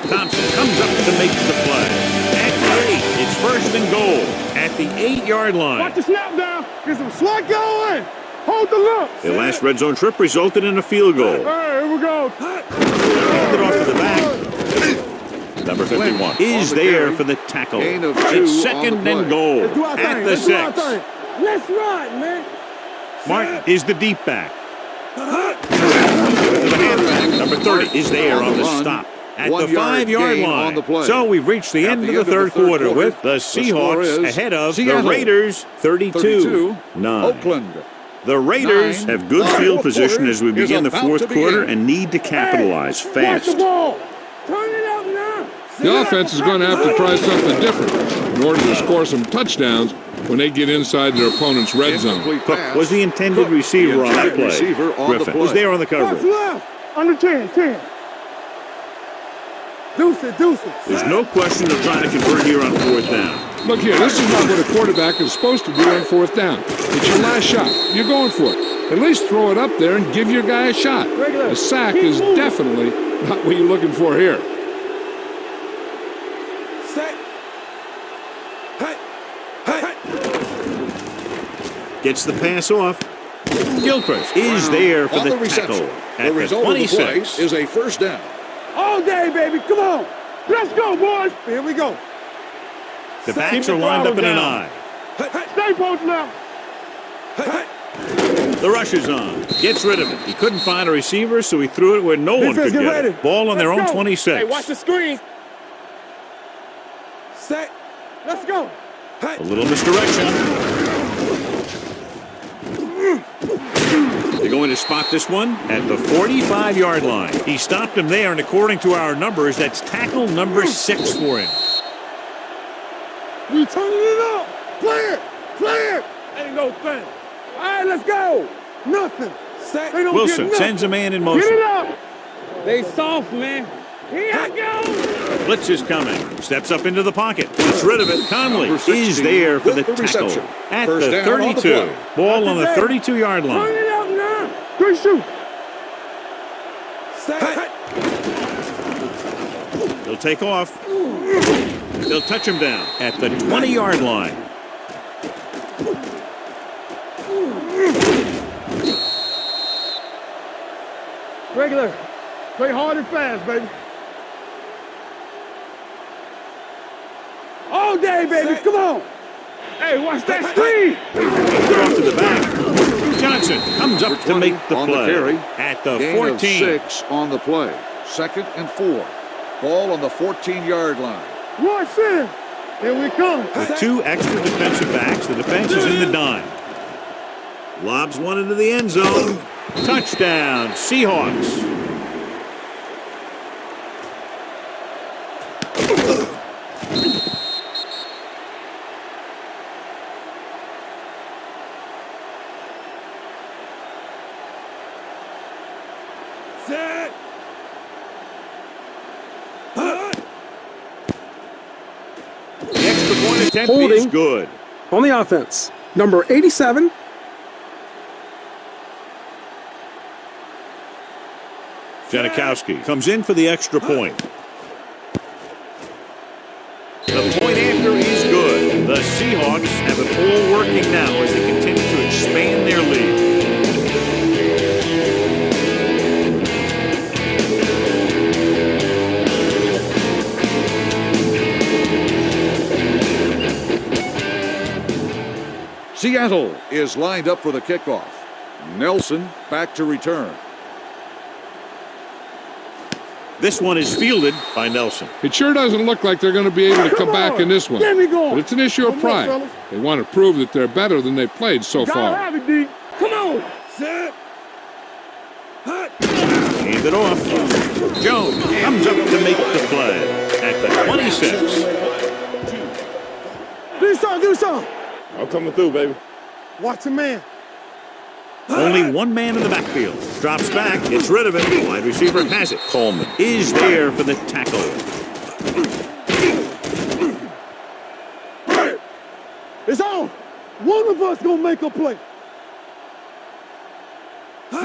Thompson comes up to make the play. At the 8, it's first and goal. At the 8-yard line.
Watch the snap down. Get some SWAT going. Hold the look.
Their last red zone trip resulted in a field goal.
Hey, here we go.
Hand it off to the back. Number 51 is
on the
there
carry.
for the tackle.
Gain of 2
It's
on
second
the
and
play.
goal
Let's do our
at
thing.
the
Let's do our
6.
thing. Let's run, man.
Martin is the deep back. To the halfback. Number 30 is there on the stop at
1
the
yard
5-yard
gain
line.
on the play.
So we've reached the end of the third quarter with the
score
Seahawks
is
ahead of the
Seattle
Raiders 32-9.
Oakland.
The Raiders
9.
have good
The
field
fourth
position
quarter
as we
is
begin the
about
fourth
to
quarter
begin.
and need to capitalize
Watch
fast.
the ball. Turn it up now.
The offense is going to have to try something different in order to score some touchdowns when they get inside their opponent's red zone.
Incomplete
Cook
pass.
was the intended
Cook,
receiver
the
on that
intended
play.
receiver on the
Griffin
play.
was there on the
Watch
coverage.
left. Under 10. Deuce it.
There's no question of trying to convert here on fourth down.
Look here, this is not what a quarterback is supposed to do on fourth down. It's your last shot. You're going for it. At least throw it up there and give your guy a shot. A sack is definitely not what you're looking for here.
Set. Hey.
Gets the pass off. Gilchrist is there for
on
the
reception.
tackle
The
at the
result of the play
26.
is a first down.
All day, baby. Come on. Let's go, boys. Here we go.
The backs are lined up in an eye.
Stay posted up.
The rush is on. Gets rid of it. He couldn't find a receiver, so he threw it where no one
Defense,
could
get
get
ready.
it. Ball on their
Let's
own
go.
26.
Hey, watch the screen.
Set. Let's go.
A little misdirection. They're going to spot this one at the 45-yard line. He stopped him there, and according to our numbers, that's tackle number 6 for him.
We turning it up. Clear.
Ain't no thing.
All right, let's go. Nothing. Set. They don't
Wilson
get nothing.
sends a man in
Get
motion.
it up.
They soft, man. Here I go.
Blitz is coming. Steps up into the pocket. Gets rid of it. Conley is there for the tackle
reception.
at
First
the
down on the
32.
play.
Ball on the 32-yard
Bring
line.
it out now.
Good shoot.
He'll take off. They'll touch him down at the 20-yard line.
Regular. Play hard and fast, baby. All day, baby. Come on.
Hey, watch that screen.
They're off to the back. Johnson comes up to make the
on
play
the carry.
at the
Gain
14.
of 6 on the play. 2nd and 4. Ball on the 14-yard line.
One center. Here we come.
With 2 extra defensive backs, the defense is in the dime. Lobs one into the end zone. Touchdown, Seahawks.
Set.
The extra point attempt is
Holding.
good.
On the offense, number 87.
Janikowski comes in for the extra point. The point after is good. The Seahawks have it all working now as they continue to expand their lead.
Seattle is lined up for the kickoff. Nelson back to return.
This one is fielded by Nelson.
It sure doesn't look like they're going to be able to come back in this one.
Get me going.
But it's an issue of
Come on,
pride.
fellas.
They want to prove that they're better than they've played so
Gotta
far.
have it, D. Come on. Set.
Hand it off. Jones comes up to make the play at the 26.
Do something, do something.
I'm coming through, baby.
Watch a man.
Only one man in the backfield. Drops back, gets rid of it. Wide receiver has it. Coleman is there for the tackle.
It's on. One of us gonna make a play.
He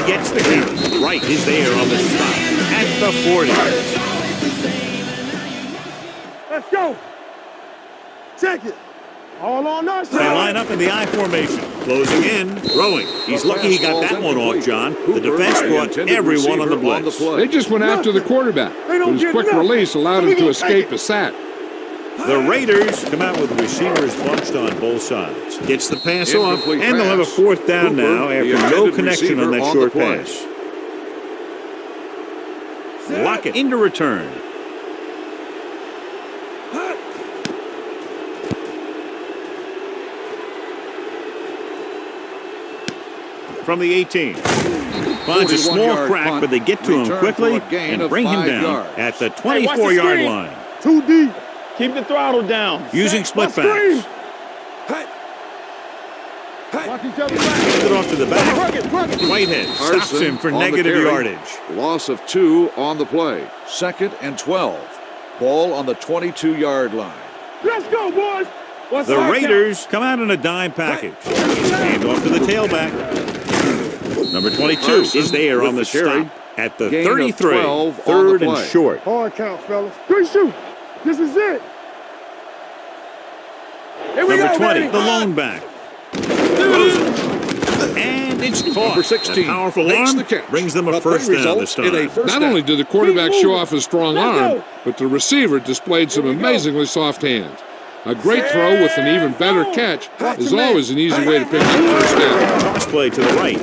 gets the hit. Wright is there on the stop at the 40.
Let's go. Check it. All on us.
They line up in the I formation. Closing in, throwing. He's lucky he got that one off, John. The defense brought everyone on the blitz.
They just went after the quarterback, but his quick release allowed him to escape a sack.
The Raiders come out with receivers bunched on both sides. Gets the pass off,
Incomplete
and they'll have a
pass.
4th down
Cooper,
now
the
after no
intended
connection on
receiver
that
on
short
the play.
pass. Lockett into return. From the 18. Finds a small
41-yard
crack,
punt.
but they get to him
Return
quickly
for a gain
and
of
bring him
5
down
yards.
at the
Hey, watch the
24-yard
screen.
line.
Too deep.
Keep the throttle down.
Using split
screen.
backs.
Watch each other back.
Hands it off to the back.
Plug it.
Whitehead stops
Carson
him for
on the
negative
carry.
yardage.
Loss of 2 on the play. 2nd and 12. Ball on the 22-yard line.
Let's go, boys. What's
The
that
Raiders come out in a dime package. Hand off to the tailback. Number 22
Carson
is there
with
on the
the carry.
stop at the
Gain of
33.
12 on the
3rd and
play.
short.
Hard count, fellas. Good shoot. This is it. Here we
Number
go,
20,
baby.
the lone back. Throws it. And it's caught.
Number 16
That powerful
makes
arm
the catch.
brings them a
The play
first down this
results in a
time.
first
Not
down.
only did the quarterback
Keep
show
moving.
off his strong
Let's
arm,
go.
but the receiver displayed some amazingly soft hands. A great throw with an even better catch is always an easy way to pick up first down.
Toss play to the right.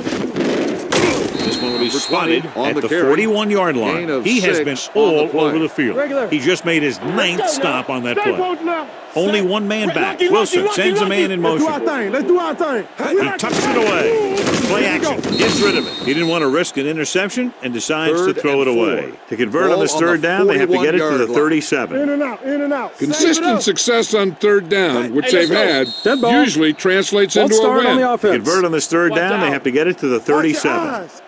This one will be swatted
20 on
at
the
the
carry.
41-yard line.
Gain of
He has
6
been
on the
all
play.
over the field.
Regular.
He just made his
Let's
ninth
go
stop
now.
on that
Stay
play.
close now.
Only one man back.
Lucky,
Wilson
lucky,
sends a man in
Let's do our
motion.
thing. Let's do our thing.
He tucks it away. Play action. Gets rid of it. He didn't want to risk an interception and decides to
3rd
throw it
and
away.
4.
To convert on
Ball
this
on
3rd
the
down, they have to get it to the
41-yard line.
37.
In and out, in and out. Save it
Consistent
up.
success on 3rd down, which
Hey,
they've
let's
had,
Dead ball.
usually translates
False
into a
start on
win.
the offense.
Convert on this 3rd
Watch
down, they
out.
have to get it to the
Watch your
37.
eyes.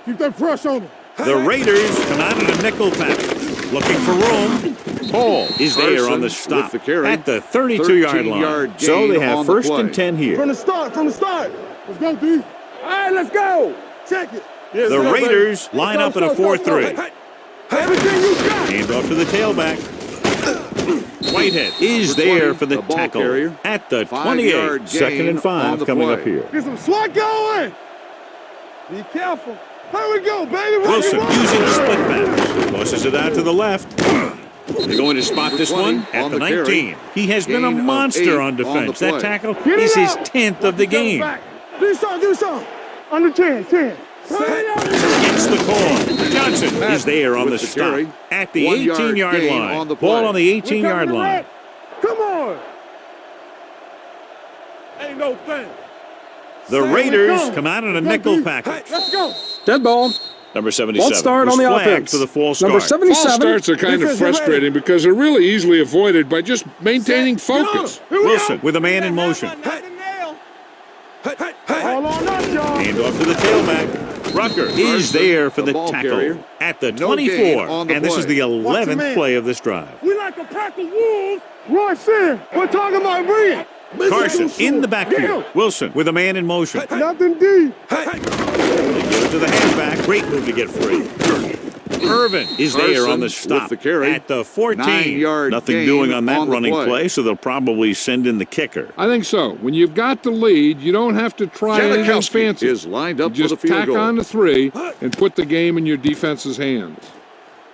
Keep that pressure on him.
The Raiders come out in a nickel package, looking for room. Ball is there on the stop
with the carry.
at the 32-yard line. So they have first and 10 here.
From the start. Let's go, D. All right, let's go. Check it. Yes,
The
sir,
Raiders
baby.
line
Let's
up in a
go,
4-3.
Everything you got.
Hand off to the tailback. Whitehead is there for the
the ball
tackle
carrier.
at the
5-yard
28. Second
gain
and 5
on the
coming
play.
up here.
Get some slot going. Be careful. Here we go, baby.
Wilson using the split pass. Tosses it out to the left. They're going to spot this one at
on
the
the carry.
19. He has been a
Gain of
monster
8
on defense.
on the
That
play.
tackle
Get it
is his
out.
10th of the game.
Do something. Under 10.
Gets the call. Johnson is there on the
with the
stop
carry.
at the
1 yard
18-yard
gain
line.
on the
Ball
play.
on the 18-yard line.
Come on. Ain't no thing.
The
Here we
Raiders
come.
come out in a nickel package.
Let's go.
Dead ball.
Number 77
False start
was
on the
flagged
offense.
for the false
Number
start.
77.
False starts are kind of
Defensive
frustrating because they're really easily avoided by just maintaining focus.
Wilson with a man in motion.
Hold on up, y'all.
Hand off to the tailback. Rucker is there for the
ball
tackle
carrier.
at the
No gain
24.
on the
And this is
play.
the
Watch the
11th
man.
play of this drive.
We like a pack of wolves. Rush in. We're talking about Reed.
Carson in the backfield. Wilson with a man in motion.
Nothing D.
They give it to the halfback. Great move to get free. Irvin is there
Carson
on the
with
stop
the carry.
at the 14.
9-yard
Nothing
gain
doing on that
on the
running
play.
so they'll probably send in the kicker.
I think so. When you've got the lead, you don't have to try anything
Janikowski
fancy.
is lined up
You
for the
just
field
tack
goal.
on the 3 and put the game in your defense's hands.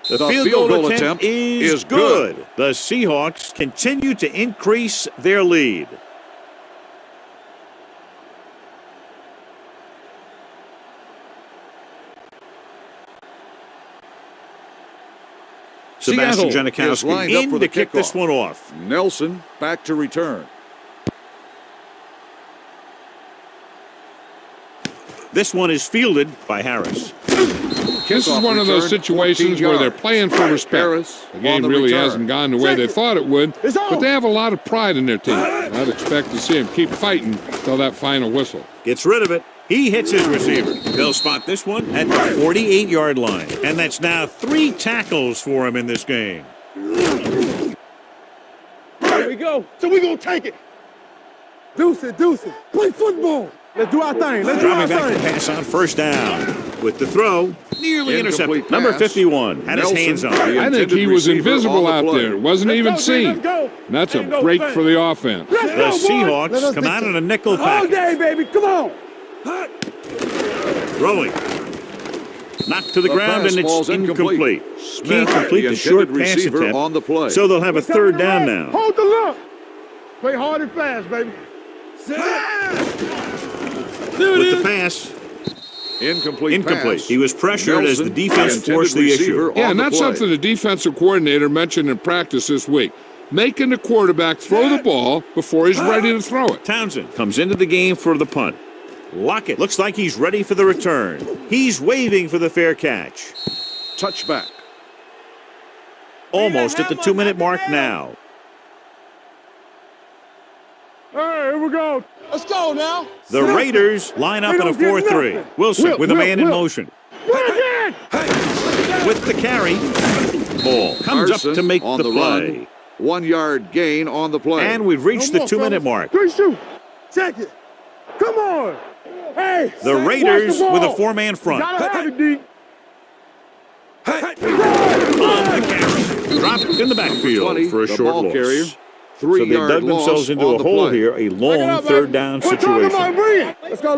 The
The
field goal attempt is good. The Seahawks continue to increase their lead. Sebastian
Seattle is
Janikowski
lined up
in
for
to
the
kick this
kickoff.
one off.
Nelson back to return.
This one is fielded by Harris.
This is
Kickoff
one of those
return,
situations
14
where they're
yards.
playing for respect.
Harris
The
on
game
the
really
return.
hasn't gone the way they thought it would,
It's
but
on.
they have a lot of pride in their team. I'd expect to see them keep fighting till that final whistle.
Gets rid of it. He hits his receiver. They'll spot this one at the 48-yard line. And that's now 3 tackles for him in this game.
Here we go. So we gonna take it. Deuce it. Play football. Let's do our thing.
Dropping back to pass on first down. With the throw, nearly
Incomplete
intercepted. Number
pass.
51 had his
Nelson,
hands on
the
it.
I think
intended
he was
receiver
invisible
on the
out
play.
there. Wasn't even
Let's
seen.
go.
And that's a
Ain't no
break
thing.
for the offense.
Let's
The
go, boys.
Seahawks come out in a nickel
All
package.
day, baby. Come on.
Throwing. Knocked to the
The
ground
pass
and
falls
it's incomplete.
Smith,
Can't complete
the
the short
intended
pass
receiver
attempt.
on the play.
So they'll have a third down now.
Hold the look. Play hard and fast, baby.
With the pass,
Incomplete. Pass.
He was pressured as the
Nelson,
defense
intended
forced the
receiver
issue.
Yeah,
on
and
the
that's
play.
something the defensive coordinator mentioned in practice this week. Making the quarterback throw the ball before he's ready to throw it.
Townsend comes into the game for the punt. Lockett looks like he's ready for the return. He's waving for the fair catch.
Touchback.
Almost at the 2-minute mark now.
All right, here we go. Let's go now.
The Raiders line up in a
don't get
4-3.
nothing.
Wilson with a man in motion.
Again.
With the carry. Ball comes up
Carson
to make
on
the
the
play.
run. 1 yard gain on the play.
And we've reached the 2-minute mark.
3 shoot. Check it. Come on. Hey.
The
watch
Raiders
the ball.
with a 4-man front.
Gotta have it, D.
On the carry. Dropped in the backfield
20,
for a
the
short
ball
loss.
carrier.
So
3
they
yard
dug
loss
themselves into
on
a
the
hole
play.
here, a long third down
We're talking about
situation.
Reed. Let's go.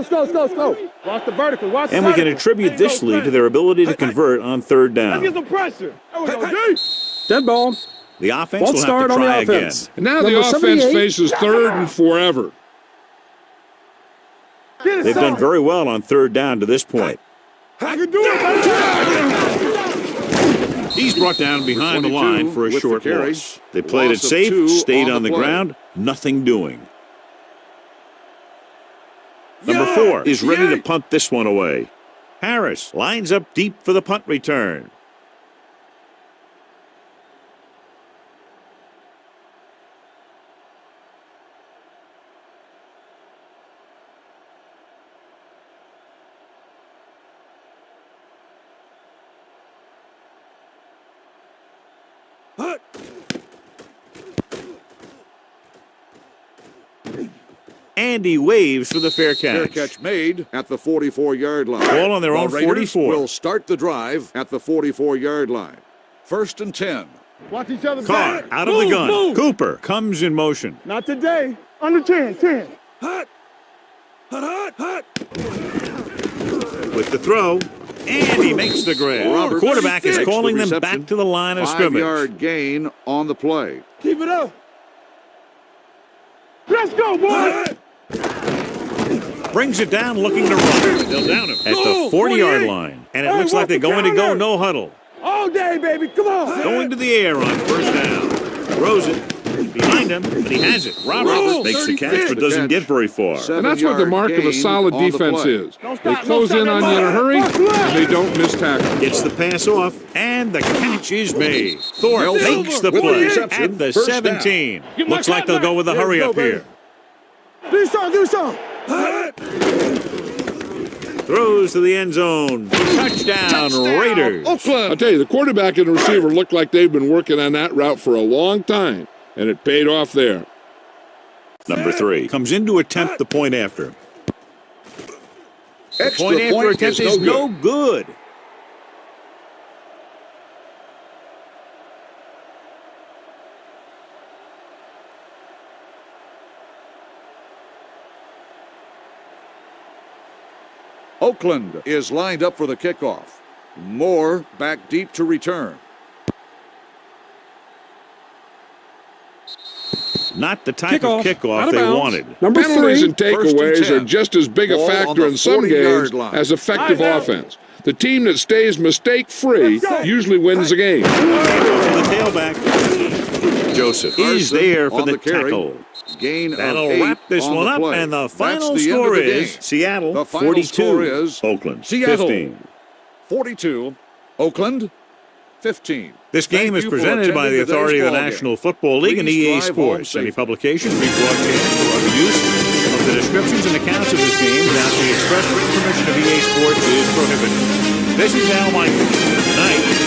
Watch the vertical. Watch
And
the
we can
vertical.
attribute
Ain't
this
no
lead to
thing.
their ability to convert on third
Let's get
down.
some pressure. There we go, D.
Dead ball.
The offense
False
will have
start
to
on the
try again.
offense.
And now
Number
the offense
78.
faces third and forever.
Get it,
They've
son.
done very well on third down to this point.
I can do it, baby.
He's brought down behind the
22
line for a
with the
short
carry.
loss. They played it
Loss of
safe,
2
stayed
on
on
the
the
play.
ground, nothing doing. Number 4 is ready to punt this one away. Harris lines up deep for the punt return. And he waves for the fair
Fair
catch.
catch made at the 44-yard line.
Ball on their
The
own
Raiders
44.
will start the drive at the 44-yard line. 1st and 10.
Watch each other
Carr
back.
out of the gun. Cooper comes in motion.
Not today. Under 10.
With the throw, and he makes the grab.
Roberts
The quarterback is
takes the
calling them
reception.
back to the line of scrimmage.
5-yard gain on the play.
Keep it up. Let's go, boy.
Brings it down looking to run. They'll down him at the 40-yard line. And it looks like they're going to go no huddle.
All day, baby. Come on.
Going to the air on first down. Throws it. Behind him, but he has it. Roberts makes the catch but doesn't get very far.
And that's what the mark of a solid defense is. They close in on you in a hurry, and they don't miss tackle.
Gets the pass off, and the catch is made. Thorpe makes the
with the
play
reception.
at the
First down.
17. Looks like they'll go with a hurry up here.
Do something.
Throws to the end zone. Touchdown, Raiders.
I'll tell you, the quarterback and the receiver look like they've been working on that route for a long time, and it paid off there.
Number 3 comes in to attempt the point after. The
Extra
point after attempt is no good.
Oakland is lined up for the kickoff. Moore back deep to return.
Not the type of kickoff
Out of
they
bounds.
wanted.
Number
Penalties
3.
and takeaways are just as big a
Ball on
factor
the
in some
40-yard
games
line.
as effective offense. The team that stays mistake-free usually wins the game.
The tailback, Joseph, is there for
on
the
carry.
tackle.
Gain
That'll
of 8
wrap this
on
one
the
up,
play.
and the final
That's the end of
score
the
is
game.
Seattle
The final score
42,
is
Oakland
Seattle
15.
42, Oakland 15.
This game
Thank
is
you for
presented by the
attending
authority of the
today's ball
National Football League and
Please
EA
drive home
Sports. Any
safely.
publication, rebroadcast, or other use of the descriptions and accounts of this game without the express written permission of EA Sports is prohibited. This is Al Michaels. Good night.